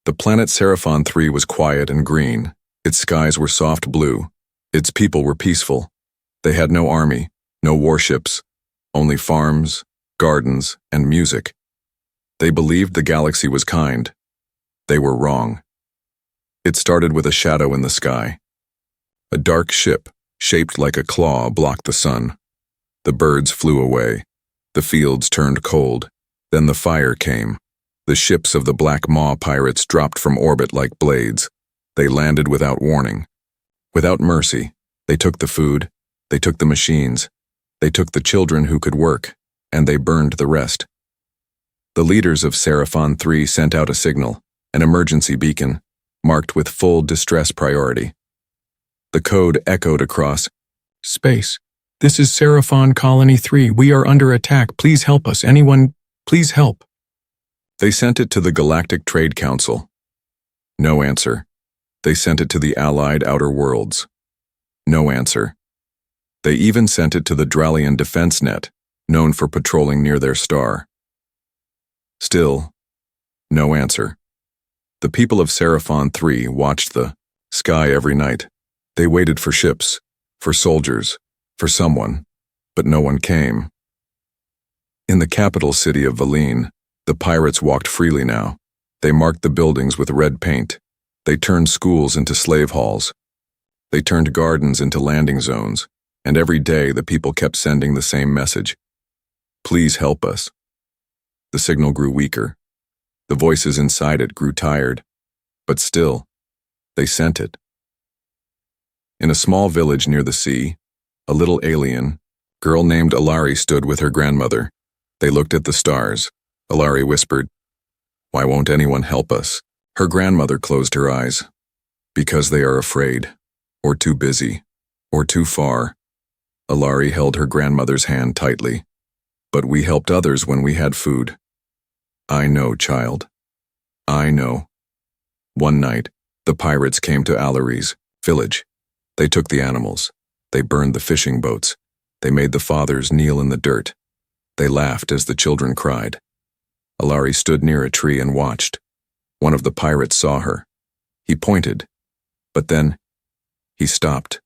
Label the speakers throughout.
Speaker 1: The planet Seraphon 3 was quiet and green. Its skies were soft blue. Its people were peaceful. They had no army, no warships, only farms, gardens, and music. They believed the galaxy was kind. They were wrong. It started with a shadow in the sky. A dark ship, shaped like a claw, blocked the sun. The birds flew away. The fields turned cold. Then the fire came. The ships of the Black Maw pirates dropped from orbit like blades. They landed without warning. Without mercy, they took the food, they took the machines, they took the children who could work, and they burned the rest. The leaders of Seraphon 3 sent out a signal, an emergency beacon, marked with full distress priority. The code echoed across
Speaker 2: space. This is Seraphon Colony 3. We are under attack. Please help us. Anyone, please help.
Speaker 1: They sent it to the Galactic Trade Council. No answer. They sent it to the Allied Outer Worlds. No answer. They even sent it to the Dralian Defense Net, known for patrolling near their star. Still, no answer. The people of Seraphon 3 watched the sky every night. They waited for ships, for soldiers, for someone, but no one came. In the capital city of Valine, the pirates walked freely now. They marked the buildings with red paint. They turned schools into slave halls. They turned gardens into landing zones, and every day the people kept sending the same message. Please help us. The signal grew weaker. The voices inside it grew tired. But still, they sent it. In a small village near the sea, a little alien girl named Alari stood with her grandmother. They looked at the stars. Alari whispered, "Why won't anyone help us?" Her grandmother closed her eyes. Because they are afraid, or too busy, or too far. Alari held her grandmother's hand tightly. But we helped others when we had food. I know, child. I know. One night, the pirates came to Alari's village. They took the animals. They burned the fishing boats. They made the fathers kneel in the dirt. They laughed as the children cried. Alari stood near a tree and watched. One of the pirates saw her. He pointed, but then he stopped.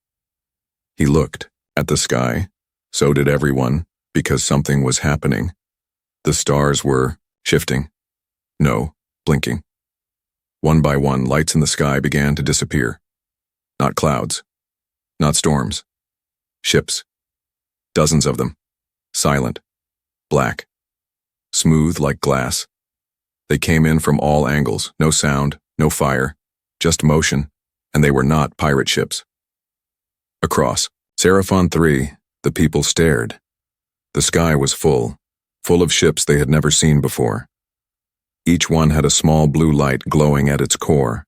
Speaker 1: He looked at the sky. So did everyone, because something was happening. The stars were shifting. No, blinking. One by one, lights in the sky began to disappear. Not clouds. Not storms. Ships. Dozens of them. Silent. Black. Smooth like glass. They came in from all angles, no sound, no fire, just motion, and they were not pirate ships. Across Seraphon 3, the people stared. The sky was full of ships they had never seen before. Each one had a small blue light glowing at its core.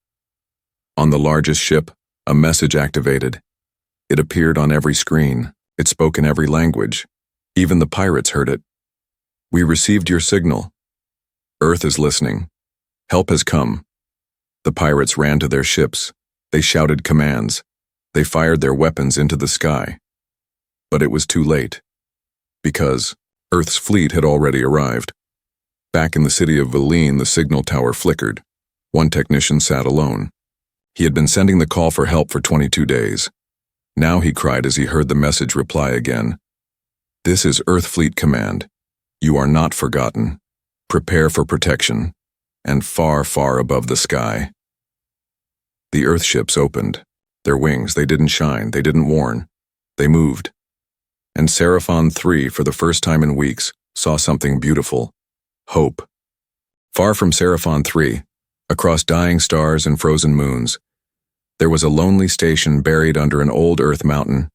Speaker 1: On the largest ship, a message activated. It appeared on every screen. It spoke in every language. Even the pirates heard it. We received your signal. Earth is listening. Help has come. The pirates ran to their ships. They shouted commands. They fired their weapons into the sky. But it was too late. Because Earth's fleet had already arrived. Back in the city of Valine, the signal tower flickered. One technician sat alone. He had been sending the call for help for 22 days. Now he cried as he heard the message reply again. This is Earth Fleet Command. You are not forgotten. Prepare for protection. And far, far above the sky. The Earth ships opened. Their wings, they didn't shine, they didn't warn. They moved. And Seraphon 3, for the first time in weeks, saw something beautiful. Hope. Far from Seraphon 3, across dying stars and frozen moons, there was a lonely station buried under an old Earth mountain.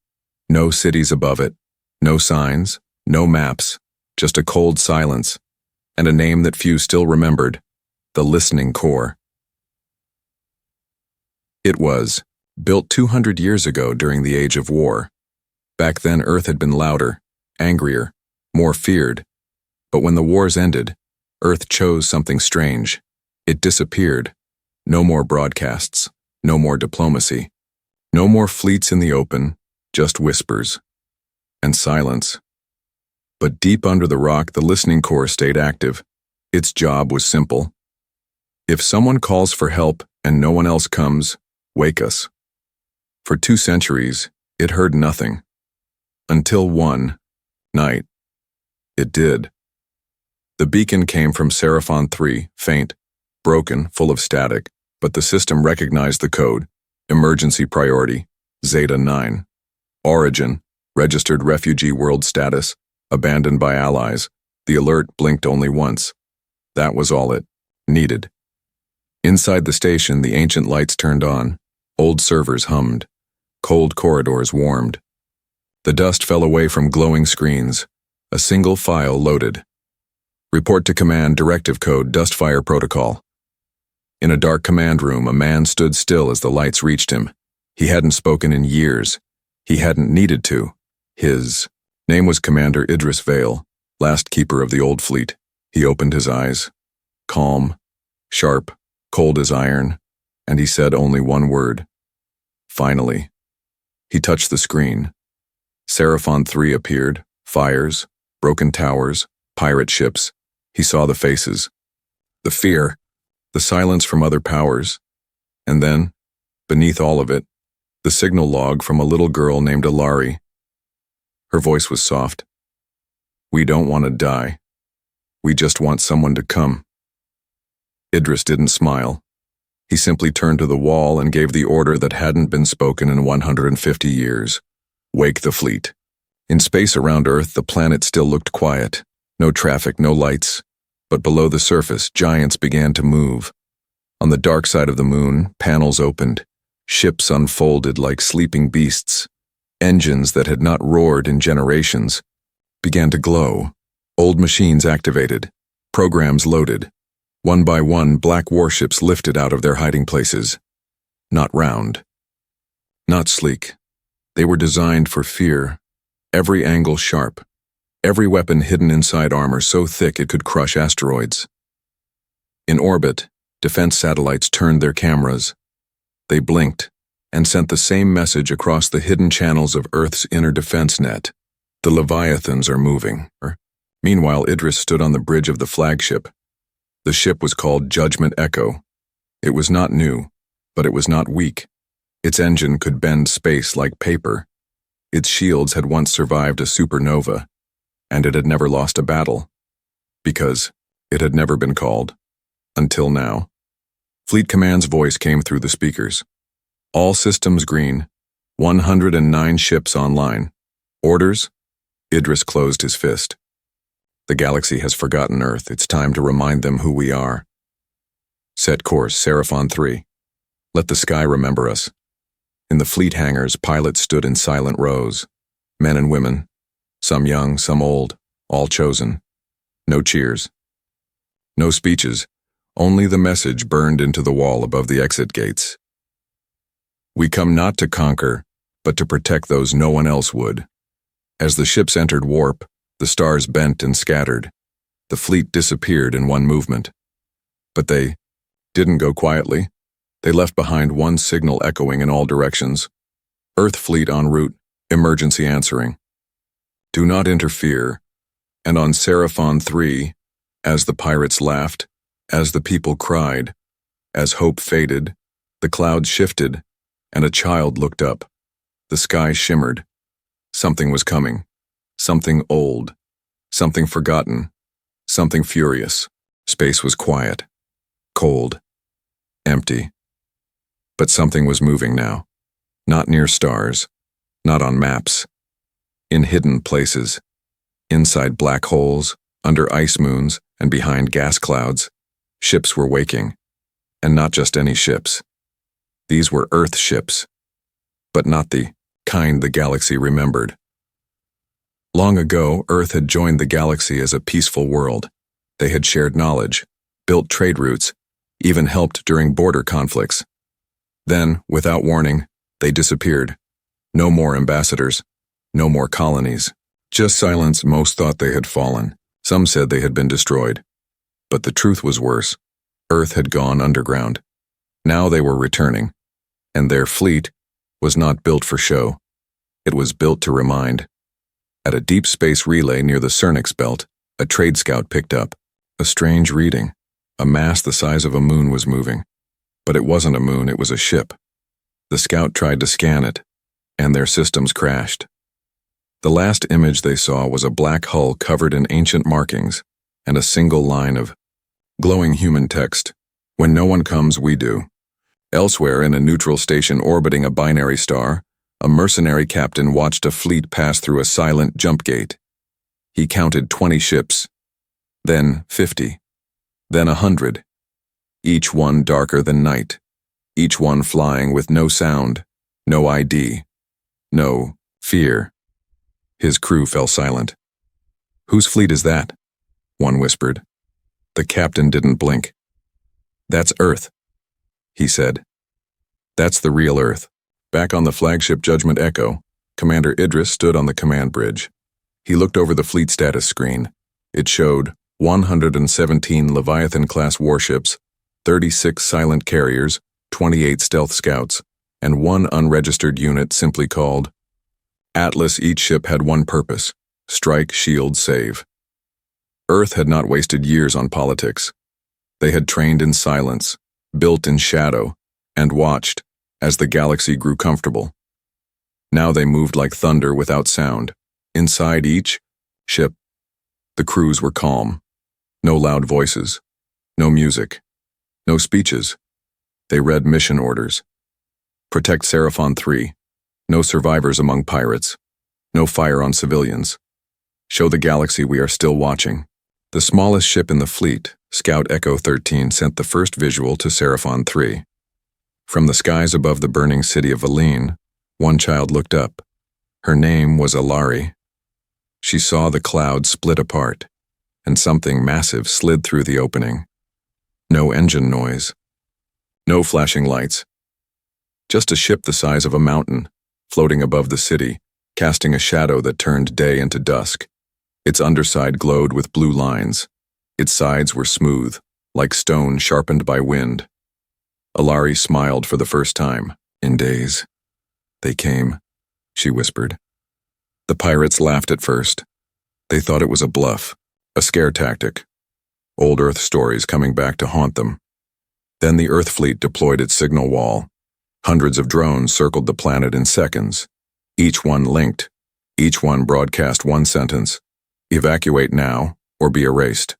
Speaker 1: No cities above it, no signs, no maps, just a cold silence, and a name that few still remembered, the Listening Corps. It was built 200 years ago during the Age of War. Back then Earth had been louder, angrier, more feared. But when the wars ended, Earth chose something strange. It disappeared. No more broadcasts, no more diplomacy, no more fleets in the open, just whispers and silence. But deep under the rock, the Listening Corps stayed active. Its job was simple. If someone calls for help and no one else comes, wake us. For 2 centuries, it heard nothing. Until one night, it did. The beacon came from Seraphon 3, faint, broken, full of static, but the system recognized the code. Emergency priority, Zeta 9. Origin, registered refugee world status, abandoned by allies. The alert blinked only once. That was all it needed. Inside the station, the ancient lights turned on. Old servers hummed. Cold corridors warmed. The dust fell away from glowing screens. A single file loaded. Report to command, directive code, Dustfire protocol. In a dark command room, a man stood still as the lights reached him. He hadn't spoken in years. He hadn't needed to. His name was Commander Idris Vale, last keeper of the old fleet. He opened his eyes. Calm, sharp, cold as iron, and he said only one word. Finally. He touched the screen. Seraphon 3 appeared. Fires, broken towers, pirate ships. He saw the faces. The fear. The silence from other powers. And then, beneath all of it, the signal log from a little girl named Alari. Her voice was soft. We don't want to die. We just want someone to come. Idris didn't smile. He simply turned to the wall and gave the order that hadn't been spoken in 150 years. Wake the fleet. In space around Earth, the planet still looked quiet. No traffic, no lights. But below the surface, giants began to move. On the dark side of the moon, panels opened. Ships unfolded like sleeping beasts. Engines that had not roared in generations began to glow. Old machines activated. Programs loaded. One by one, black warships lifted out of their hiding places. Not round. Not sleek. They were designed for fear. Every angle sharp. Every weapon hidden inside armor so thick it could crush asteroids. In orbit, defense satellites turned their cameras. They blinked and sent the same message across the hidden channels of Earth's inner defense net. The Leviathans are moving. Meanwhile, Idris stood on the bridge of the flagship. The ship was called Judgment Echo. It was not new, but it was not weak. Its engine could bend space like paper. Its shields had once survived a supernova, and it had never lost a battle, because it had never been called, until now. Fleet Command's voice came through the speakers. All systems green, 109 ships online. Orders? Idris closed his fist. The galaxy has forgotten Earth. It's time to remind them who we are. Set course, Seraphon 3. Let the sky remember us. In the fleet hangars, pilots stood in silent rows. Men and women, some young, some old, all chosen. No cheers. No speeches, only the message burned into the wall above the exit gates. We come not to conquer, but to protect those no one else would. As the ships entered warp, the stars bent and scattered. The fleet disappeared in one movement. But they didn't go quietly. They left behind one signal echoing in all directions. Earth fleet en route, emergency answering. Do not interfere. And on Seraphon 3, as the pirates laughed, as the people cried, as hope faded, the clouds shifted, and a child looked up. The sky shimmered. Something was coming. Something old. Something forgotten. Something furious. Space was quiet. Cold. Empty. But something was moving now. Not near stars. Not on maps. In hidden places. Inside black holes, under ice moons, and behind gas clouds. Ships were waking. And not just any ships. These were Earth ships. But not the kind the galaxy remembered. Long ago, Earth had joined the galaxy as a peaceful world. They had shared knowledge, built trade routes, even helped during border conflicts. Then, without warning, they disappeared. No more ambassadors. No more colonies. Just silence. Most thought they had fallen. Some said they had been destroyed. But the truth was worse. Earth had gone underground. Now they were returning. And their fleet was not built for show. It was built to remind. At a deep space relay near the Cernix belt, a trade scout picked up a strange reading. A mass the size of a moon was moving. But it wasn't a moon, it was a ship. The scout tried to scan it, and their systems crashed. The last image they saw was a black hull covered in ancient markings and a single line of glowing human text. When no one comes, we do. Elsewhere, in a neutral station orbiting a binary star, a mercenary captain watched a fleet pass through a silent jump gate. He counted 20 ships, then 50, then 100, each one darker than night, each one flying with no sound, no ID, no fear. His crew fell silent. "Whose fleet is that?" one whispered. The captain didn't blink. "That's Earth," he said. "That's the real Earth." Back on the flagship Judgment Echo, Commander Idris stood on the command bridge. He looked over the fleet status screen. It showed 117 Leviathan-class warships, 36 silent carriers, 28 stealth scouts, and one unregistered unit simply called Atlas. Each ship had one purpose: strike, shield, save. Earth had not wasted years on politics. They had trained in silence, built in shadow, and watched as the galaxy grew comfortable. Now they moved like thunder without sound. Inside each ship, the crews were calm. No loud voices, no music, no speeches. They read mission orders. Protect Seraphon 3. No survivors among pirates. No fire on civilians. Show the galaxy we are still watching. The smallest ship in the fleet, Scout Echo 13, sent the first visual to Seraphon 3. From the skies above the burning city of Valine, one child looked up. Her name was Alari. She saw the clouds split apart, and something massive slid through the opening. No engine noise. No flashing lights. Just a ship the size of a mountain, floating above the city, casting a shadow that turned day into dusk. Its underside glowed with blue lines. Its sides were smooth, like stone sharpened by wind. Alari smiled for the first time in days. "They came," she whispered. The pirates laughed at first. They thought it was a bluff, a scare tactic. Old Earth stories coming back to haunt them. Then the Earth fleet deployed its signal wall. Hundreds of drones circled the planet in seconds. Each one linked. Each one broadcast one sentence: "Evacuate now, or be erased."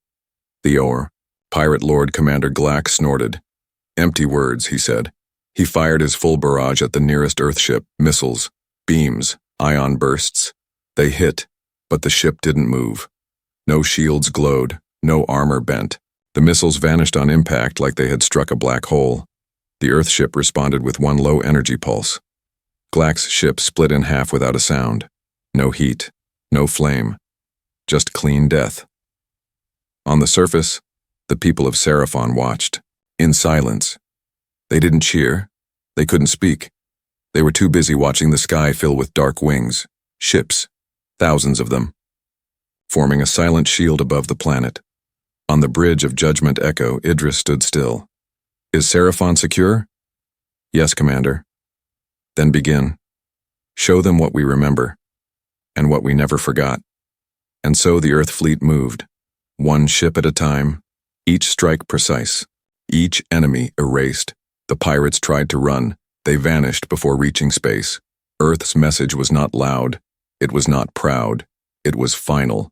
Speaker 1: The Pirate Lord Commander Glack snorted. "Empty words," he said. He fired his full barrage at the nearest Earth ship, missiles, beams, ion bursts. They hit, but the ship didn't move. No shields glowed, no armor bent. The missiles vanished on impact like they had struck a black hole. The Earth ship responded with one low energy pulse. Glack's ship split in half without a sound. No heat, no flame, just clean death. On the surface, the people of Seraphon watched, in silence. They didn't cheer. They couldn't speak. They were too busy watching the sky fill with dark wings, ships, thousands of them, forming a silent shield above the planet. On the bridge of Judgment Echo, Idris stood still. "Is Seraphon secure?" "Yes, Commander." "Then begin. Show them what we remember, and what we never forgot." And so the Earth fleet moved, one ship at a time, each strike precise, each enemy erased. The pirates tried to run. They vanished before reaching space. Earth's message was not loud. It was not proud. It was final.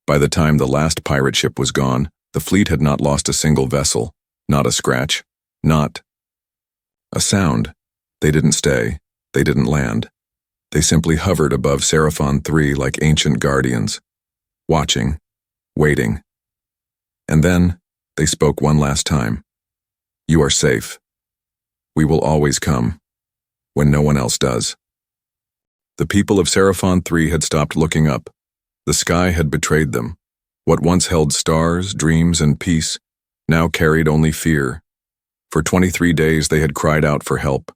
Speaker 1: By the time the last pirate ship was gone, the fleet had not lost a single vessel, not a scratch, not a sound. They didn't stay. They didn't land. They simply hovered above Seraphon 3 like ancient guardians, watching, waiting. And then they spoke one last time. "You are safe. We will always come, when no one else does." The people of Seraphon 3 had stopped looking up. The sky had betrayed them. What once held stars, dreams, and peace now carried only fear. For 23 days they had cried out for help,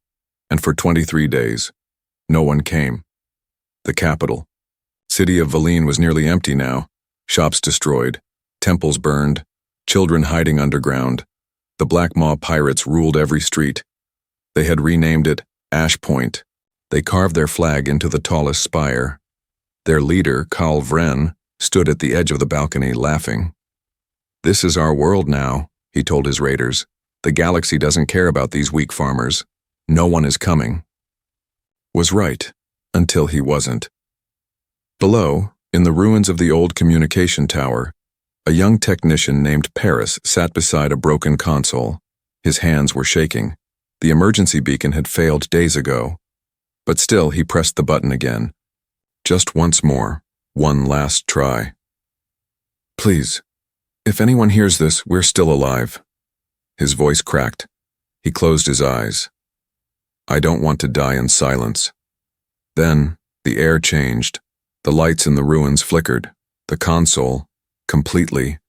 Speaker 1: and for 23 days, no one came. The capital, city of Valine, was nearly empty now. Shops destroyed, temples burned, children hiding underground. The Black Maw pirates ruled every street. They had renamed it Ash Point. They carved their flag into the tallest spire. Their leader, Khal Vren, stood at the edge of the balcony laughing. "This is our world now," he told his raiders. The galaxy doesn't care about these weak farmers. No one is coming. Was right, until he wasn't. Below, in the ruins of the old communication tower, a young technician named Paris sat beside a broken console. His hands were shaking. The emergency beacon had failed days ago. But still, he pressed the button again. Just once more, one last try. Please, if anyone hears this, we're still alive. His voice cracked. He closed his eyes. I don't want to die in silence. Then, the air changed. The lights in the ruins flickered. The console, completely,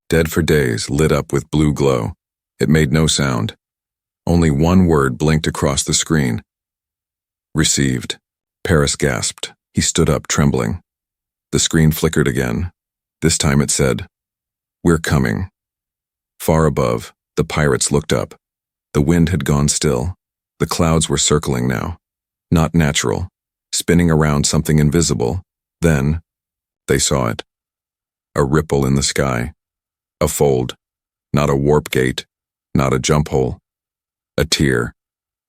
Speaker 1: dead for days, lit up with blue glow. It made no sound. Only one word blinked across the screen. Received. Paris gasped. He stood up, trembling. The screen flickered again. This time it said, We're coming. Far above, the pirates looked up. The wind had gone still. The clouds were circling now. Not natural. Spinning around something invisible. Then, they saw it. A ripple in the sky. A fold. Not a warp gate. Not a jump hole. A tear.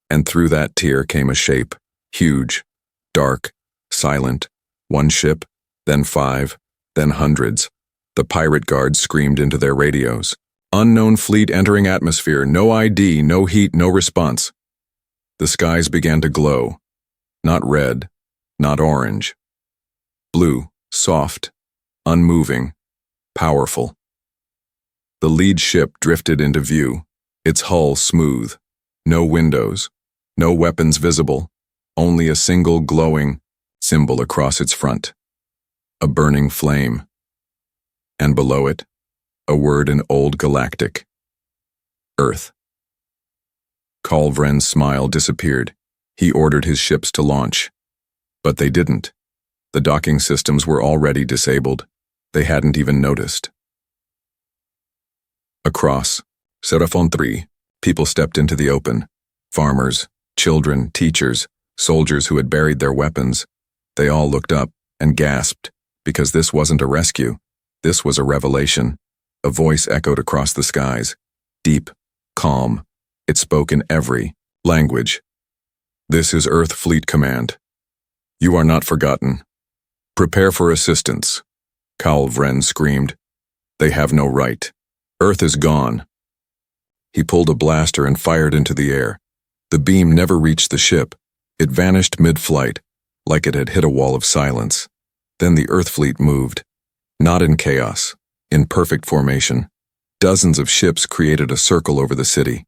Speaker 1: And through that tear came a shape. Huge. Dark. Silent. One ship. Then 5. Then hundreds. The pirate guards screamed into their radios. Unknown fleet entering atmosphere. No ID. No heat. No response. The skies began to glow. Not red. Not orange. Blue. Soft. Unmoving. Powerful. The lead ship drifted into view, its hull smooth. No windows. No weapons visible. Only a single glowing symbol across its front. A burning flame. And below it, a word in Old Galactic. Earth. Karl Vren's smile disappeared. He ordered his ships to launch. But they didn't. The docking systems were already disabled. They hadn't even noticed. Across Seraphon 3, people stepped into the open. Farmers, children, teachers, soldiers who had buried their weapons. They all looked up and gasped, because this wasn't a rescue. This was a revelation. A voice echoed across the skies. Deep, calm. It spoke in every language. This is Earth Fleet Command. You are not forgotten. Prepare for assistance. Karl Vren screamed. They have no right. Earth is gone. He pulled a blaster and fired into the air. The beam never reached the ship. It vanished mid-flight, like it had hit a wall of silence. Then the Earth fleet moved. Not in chaos, in perfect formation. Dozens of ships created a circle over the city,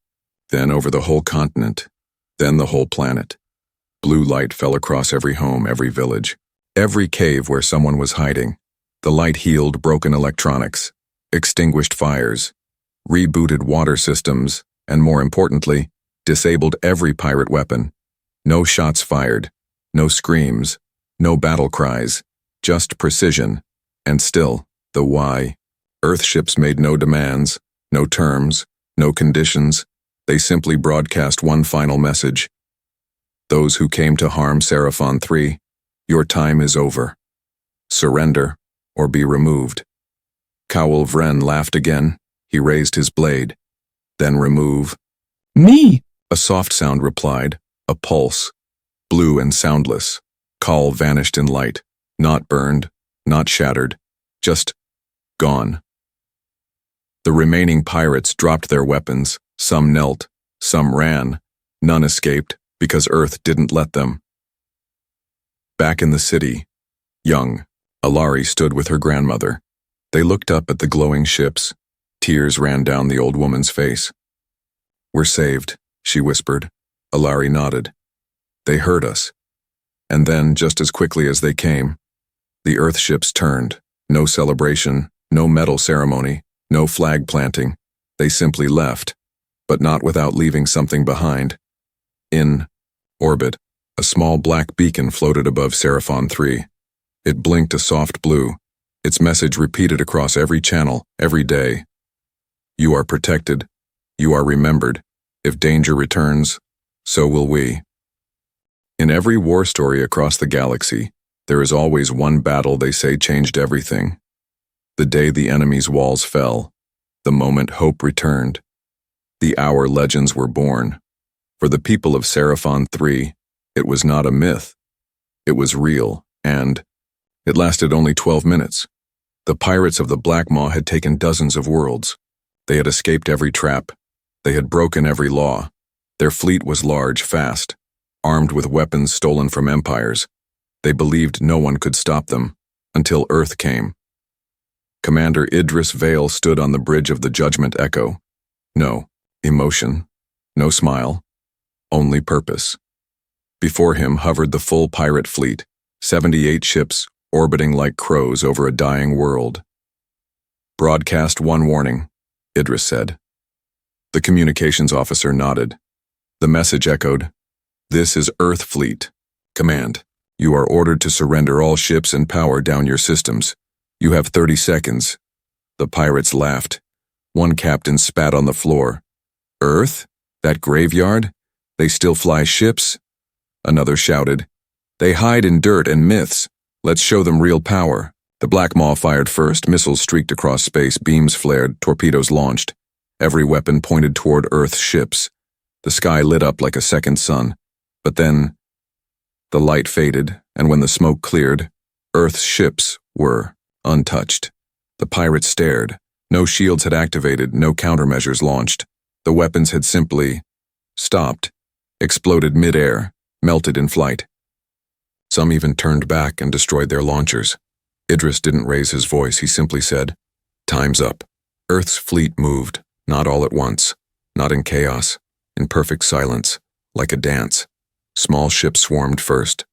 Speaker 1: then over the whole continent, then the whole planet. Blue light fell across every home, every village, every cave where someone was hiding. The light healed broken electronics, extinguished fires, rebooted water systems, and more importantly, disabled every pirate weapon. No shots fired, no screams, no battle cries, just precision. And still, the why. Earth ships made no demands, no terms, no conditions. They simply broadcast one final message. Those who came to harm Seraphon 3, your time is over. Surrender, or be removed. Karl Vren laughed again. He raised his blade. Then remove.
Speaker 2: Me!
Speaker 1: A soft sound replied, a pulse. Blue and soundless. Karl vanished in light, not burned, not shattered, just gone. The remaining pirates dropped their weapons. Some knelt, some ran. None escaped, because Earth didn't let them. Back in the city, young, Alari stood with her grandmother. They looked up at the glowing ships. Tears ran down the old woman's face. We're saved, she whispered. Alari nodded. They heard us. And then, just as quickly as they came, the Earth ships turned. No celebration, no medal ceremony, no flag planting. They simply left, but not without leaving something behind. In orbit, a small black beacon floated above Seraphon 3. It blinked a soft blue. Its message repeated across every channel, every day. You are protected. You are remembered. If danger returns, so will we. In every war story across the galaxy, there is always one battle they say changed everything. The day the enemy's walls fell, the moment hope returned. The hour legends were born. For the people of Seraphon 3, it was not a myth. It was real, and it lasted only 12 minutes. The pirates of the Black Maw had taken dozens of worlds. They had escaped every trap. They had broken every law. Their fleet was large, fast, armed with weapons stolen from empires. They believed no one could stop them, until Earth came. Commander Idris Vale stood on the bridge of the Judgment Echo. No emotion, no smile, only purpose. Before him hovered the full pirate fleet, 78 ships orbiting like crows over a dying world. "Broadcast one warning," Idris said. The communications officer nodded. The message echoed, "This is Earth Fleet. Command, you are ordered to surrender all ships and power down your systems. You have 30 seconds. The pirates laughed. One captain spat on the floor. "Earth? That graveyard? They still fly ships?" Another shouted, "They hide in dirt and myths. Let's show them real power." The Black Maw fired first. Missiles streaked across space, beams flared, torpedoes launched. Every weapon pointed toward Earth's ships. The sky lit up like a second sun. But then, the light faded, and when the smoke cleared, Earth's ships were untouched. The pirates stared. No shields had activated, no countermeasures launched. The weapons had simply stopped, exploded mid-air, melted in flight. Some even turned back and destroyed their launchers. Idris didn't raise his voice. He simply said, "Time's up." Earth's fleet moved, not all at once, not in chaos, in perfect silence, like a dance. Small ships swarmed first,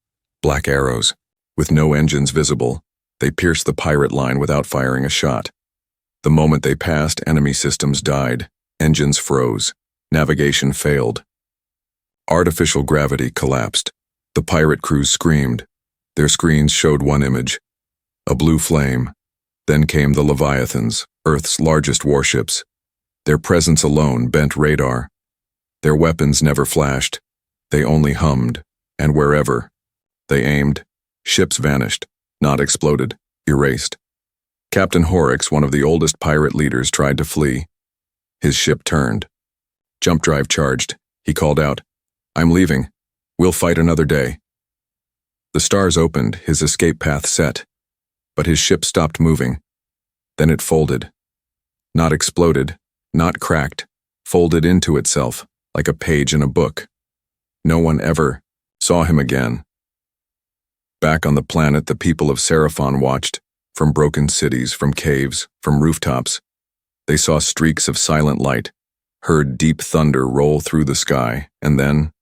Speaker 1: black arrows. With no engines visible, they pierced the pirate line without firing a shot. The moment they passed, enemy systems died, engines froze, navigation failed. Artificial gravity collapsed. The pirate crews screamed. Their screens showed one image, a blue flame. Then came the Leviathans, Earth's largest warships. Their presence alone bent radar. Their weapons never flashed. They only hummed, and wherever they aimed, ships vanished, not exploded, erased. Captain Horrocks, one of the oldest pirate leaders, tried to flee. His ship turned. Jump drive charged. He called out, "I'm leaving. We'll fight another day." The stars opened, his escape path set. But his ship stopped moving. Then it folded. Not exploded, not cracked, folded into itself, like a page in a book. No one ever saw him again. Back on the planet, the people of Seraphon watched, from broken cities, from caves, from rooftops. They saw streaks of silent light, heard deep thunder roll through the sky, and then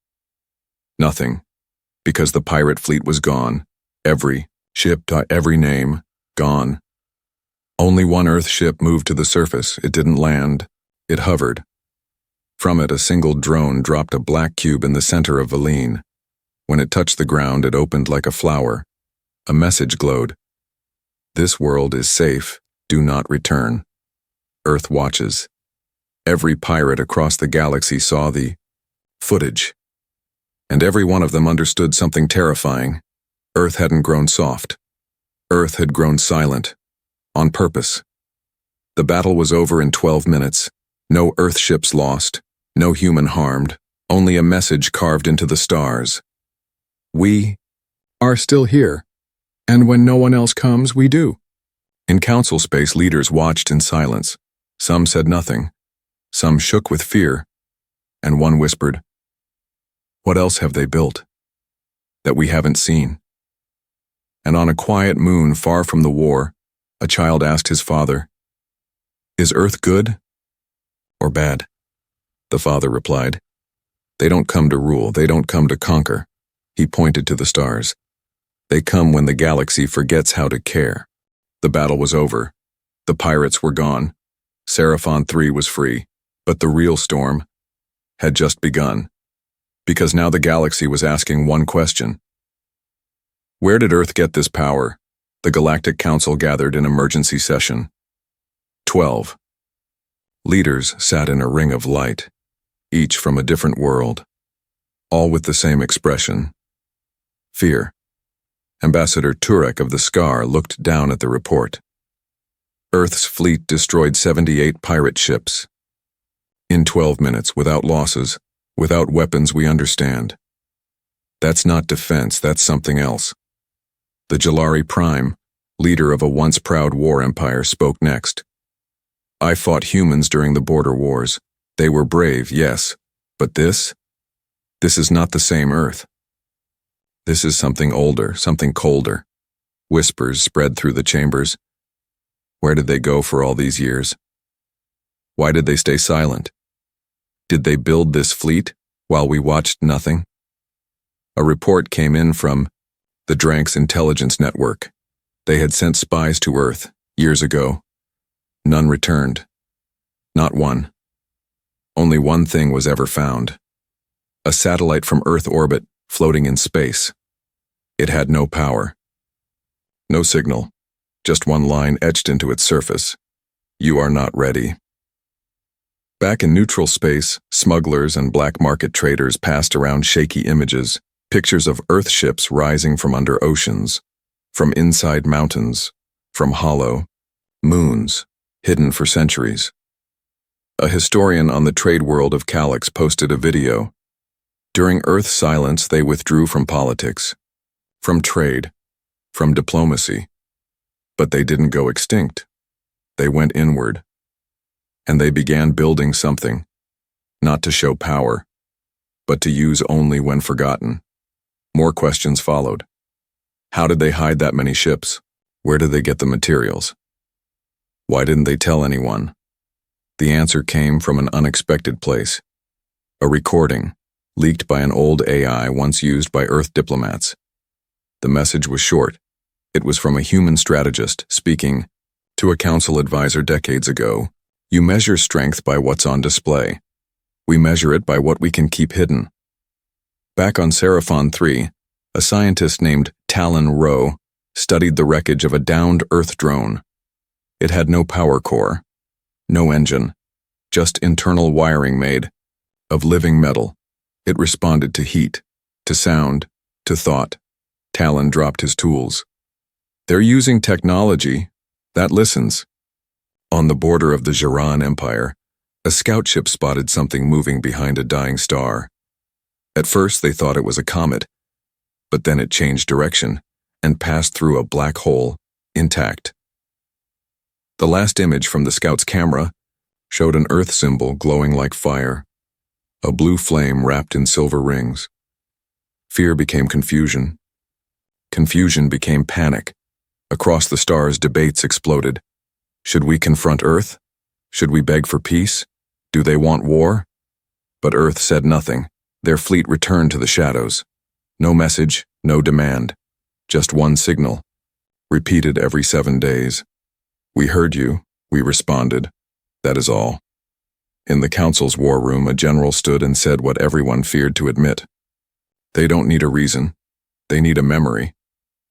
Speaker 1: nothing, because the pirate fleet was gone. Every ship, every name, gone. Only one Earth ship moved to the surface. It didn't land. It hovered. From it, a single drone dropped a black cube in the center of Valine. When it touched the ground, it opened like a flower. A message glowed. "This world is safe. Do not return. Earth watches." Every pirate across the galaxy saw the footage. And every one of them understood something terrifying. Earth hadn't grown soft. Earth had grown silent. On purpose. The battle was over in 12 minutes. No Earth ships lost. No human harmed. Only a message carved into the stars. "We are still here. And when no one else comes, we do." In council space, leaders watched in silence. Some said nothing. Some shook with fear. And one whispered, "What else have they built that we haven't seen?" And on a quiet moon far from the war, a child asked his father, "Is Earth good or bad?" The father replied, "They don't come to rule, they don't come to conquer." He pointed to the stars. "They come when the galaxy forgets how to care." The battle was over. The pirates were gone. Seraphon 3 was free. But the real storm had just begun. Because now the galaxy was asking one question. Where did Earth get this power? The Galactic Council gathered in emergency session. 12. Leaders sat in a ring of light, each from a different world, all with the same expression: fear. Ambassador Turek of the Scar looked down at the report. Earth's fleet destroyed 78 pirate ships. In 12 minutes, without losses, without weapons we understand. That's not defense, that's something else. The Jalari Prime, leader of a once proud war empire, spoke next. I fought humans during the border wars. They were brave, yes, but this is not the same Earth. This is something older, something colder. Whispers spread through the chambers. Where did they go for all these years? Why did they stay silent? Did they build this fleet while we watched nothing? A report came in from the Drank's intelligence network. They had sent spies to Earth years ago. None returned. Not one. Only one thing was ever found. A satellite from Earth orbit floating in space. It had no power. No signal. Just one line etched into its surface. You are not ready. Back in neutral space, smugglers and black market traders passed around shaky images, pictures of Earth ships rising from under oceans, from inside mountains, from hollow moons, hidden for centuries. A historian on the trade world of Calyx posted a video. During Earth's silence, they withdrew from politics, from trade, from diplomacy. But they didn't go extinct. They went inward. And they began building something, not to show power, but to use only when forgotten. More questions followed. How did they hide that many ships? Where did they get the materials? Why didn't they tell anyone? The answer came from an unexpected place. A recording, leaked by an old AI once used by Earth diplomats. The message was short. It was from a human strategist speaking to a council advisor decades ago. You measure strength by what's on display. We measure it by what we can keep hidden. Back on Seraphon 3, a scientist named Talon Rowe studied the wreckage of a downed Earth drone. It had no power core, no engine, just internal wiring made of living metal. It responded to heat, to sound, to thought. Talon dropped his tools. They're using technology that listens. On the border of the Jiran Empire, a scout ship spotted something moving behind a dying star. At first they thought it was a comet, but then it changed direction and passed through a black hole, intact. The last image from the scout's camera showed an Earth symbol glowing like fire, a blue flame wrapped in silver rings. Fear became confusion. Confusion became panic. Across the stars, debates exploded. Should we confront Earth? Should we beg for peace? Do they want war? But Earth said nothing. Their fleet returned to the shadows. No message, no demand. Just one signal, repeated every 7 days. We heard you, we responded. That is all. In the council's war room, a general stood and said what everyone feared to admit. They don't need a reason. They need a memory.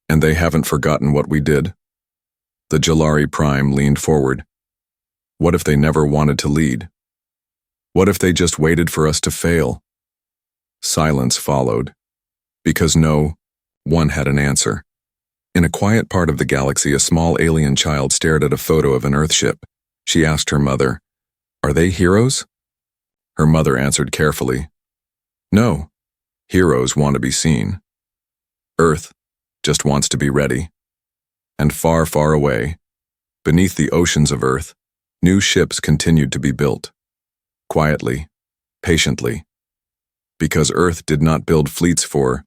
Speaker 1: And they haven't forgotten what we did. The Jalari Prime leaned forward. What if they never wanted to lead? What if they just waited for us to fail? Silence followed, because no one had an answer. In a quiet part of the galaxy, a small alien child stared at a photo of an Earthship. She asked her mother, "Are they heroes?" Her mother answered carefully, "No, heroes want to be seen. Earth just wants to be ready." And far, far away, beneath the oceans of Earth, new ships continued to be built. Quietly, patiently. Because Earth did not build fleets for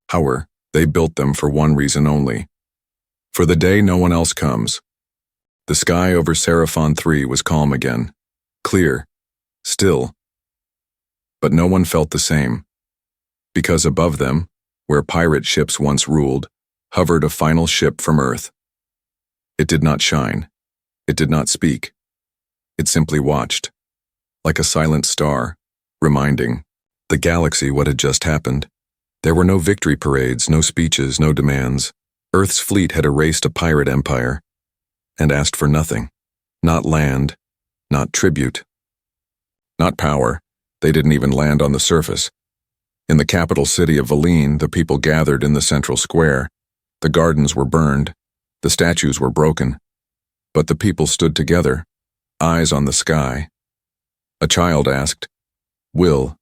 Speaker 1: power, they built them for one reason only. For the day no one else comes. The sky over Seraphon 3 was calm again. Clear. Still. But no one felt the same. Because above them, where pirate ships once ruled, hovered a final ship from Earth. It did not shine. It did not speak. It simply watched, like a silent star, reminding the galaxy what had just happened. There were no victory parades, no speeches, no demands. Earth's fleet had erased a pirate empire and asked for nothing. Not land, not tribute, not power. They didn't even land on the surface. In the capital city of Valine, the people gathered in the central square. The gardens were burned. The statues were broken. But the people stood together, eyes on the sky. A child asked, "Will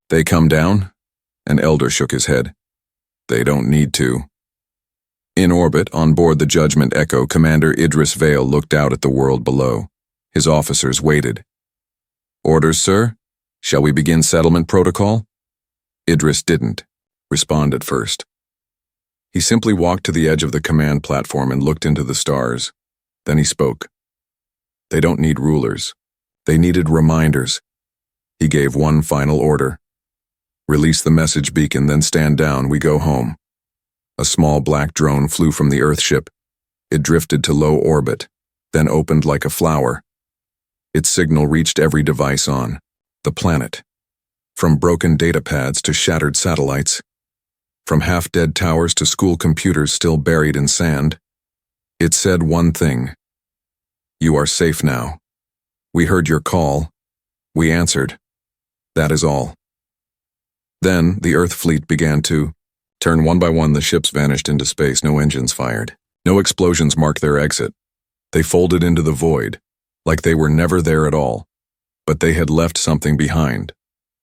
Speaker 1: they come down?" An elder shook his head. "They don't need to." In orbit, on board the Judgment Echo, Commander Idris Vale looked out at the world below. His officers waited. "Orders, sir? Shall we begin settlement protocol?" Idris didn't respond at first. He simply walked to the edge of the command platform and looked into the stars. Then he spoke. They don't need rulers. They needed reminders. He gave one final order. "Release the message beacon, then stand down. We go home." A small black drone flew from the Earthship. It drifted to low orbit, then opened like a flower. Its signal reached every device on the planet. From broken data pads to shattered satellites. From half-dead towers to school computers still buried in sand. It said one thing. "You are safe now. We heard your call. We answered. That is all." Then the Earth fleet began to turn. One by one, the ships vanished into space. No engines fired. No explosions marked their exit. They folded into the void, like they were never there at all. But they had left something behind.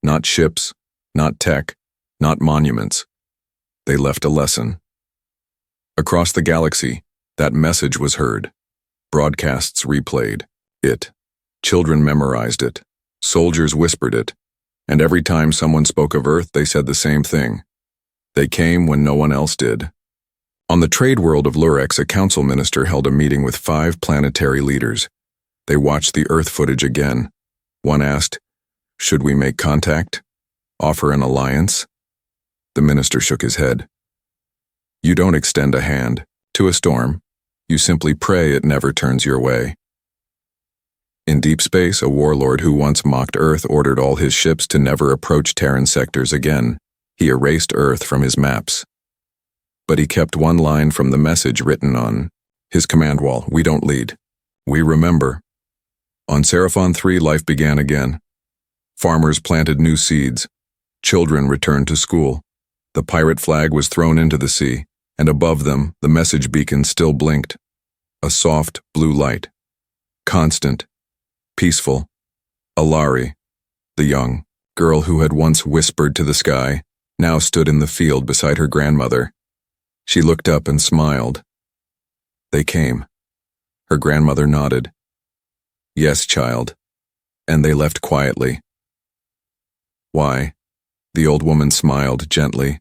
Speaker 1: Not ships, not tech, not monuments. They left a lesson. Across the galaxy, that message was heard. Broadcasts replayed it. Children memorized it. Soldiers whispered it. And every time someone spoke of Earth, they said the same thing. They came when no one else did. On the trade world of Lurex, a council minister held a meeting with 5 planetary leaders. They watched the Earth footage again. One asked, "Should we make contact? Offer an alliance?" The minister shook his head. "You don't extend a hand to a storm. You simply pray it never turns your way." In deep space, a warlord who once mocked Earth ordered all his ships to never approach Terran sectors again. He erased Earth from his maps. But he kept one line from the message written on his command wall: "We don't lead. We remember." On Seraphon 3, life began again. Farmers planted new seeds. Children returned to school. The pirate flag was thrown into the sea, and above them, the message beacon still blinked. A soft blue light. Constant. Peaceful. Alari, the young girl who had once whispered to the sky, now stood in the field beside her grandmother. She looked up and smiled. They came. Her grandmother nodded. "Yes, child." And they left quietly. "Why?" The old woman smiled gently.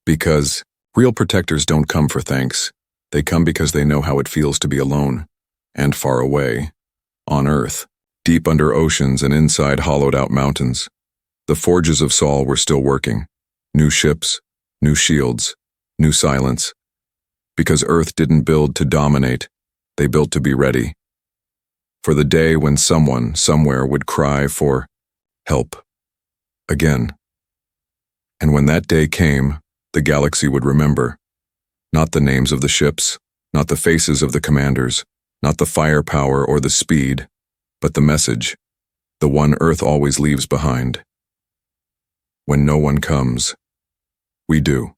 Speaker 1: "Because real protectors don't come for thanks. They come because they know how it feels to be alone, and far away, on Earth, deep under oceans and inside hollowed-out mountains. The forges of Saul were still working. New ships, new shields, new silence. Because Earth didn't build to dominate, they built to be ready. For the day when someone, somewhere, would cry for help. Again. And when that day came, the galaxy would remember. Not the names of the ships, not the faces of the commanders, not the firepower or the speed, but the message, the one Earth always leaves behind. When no one comes, we do.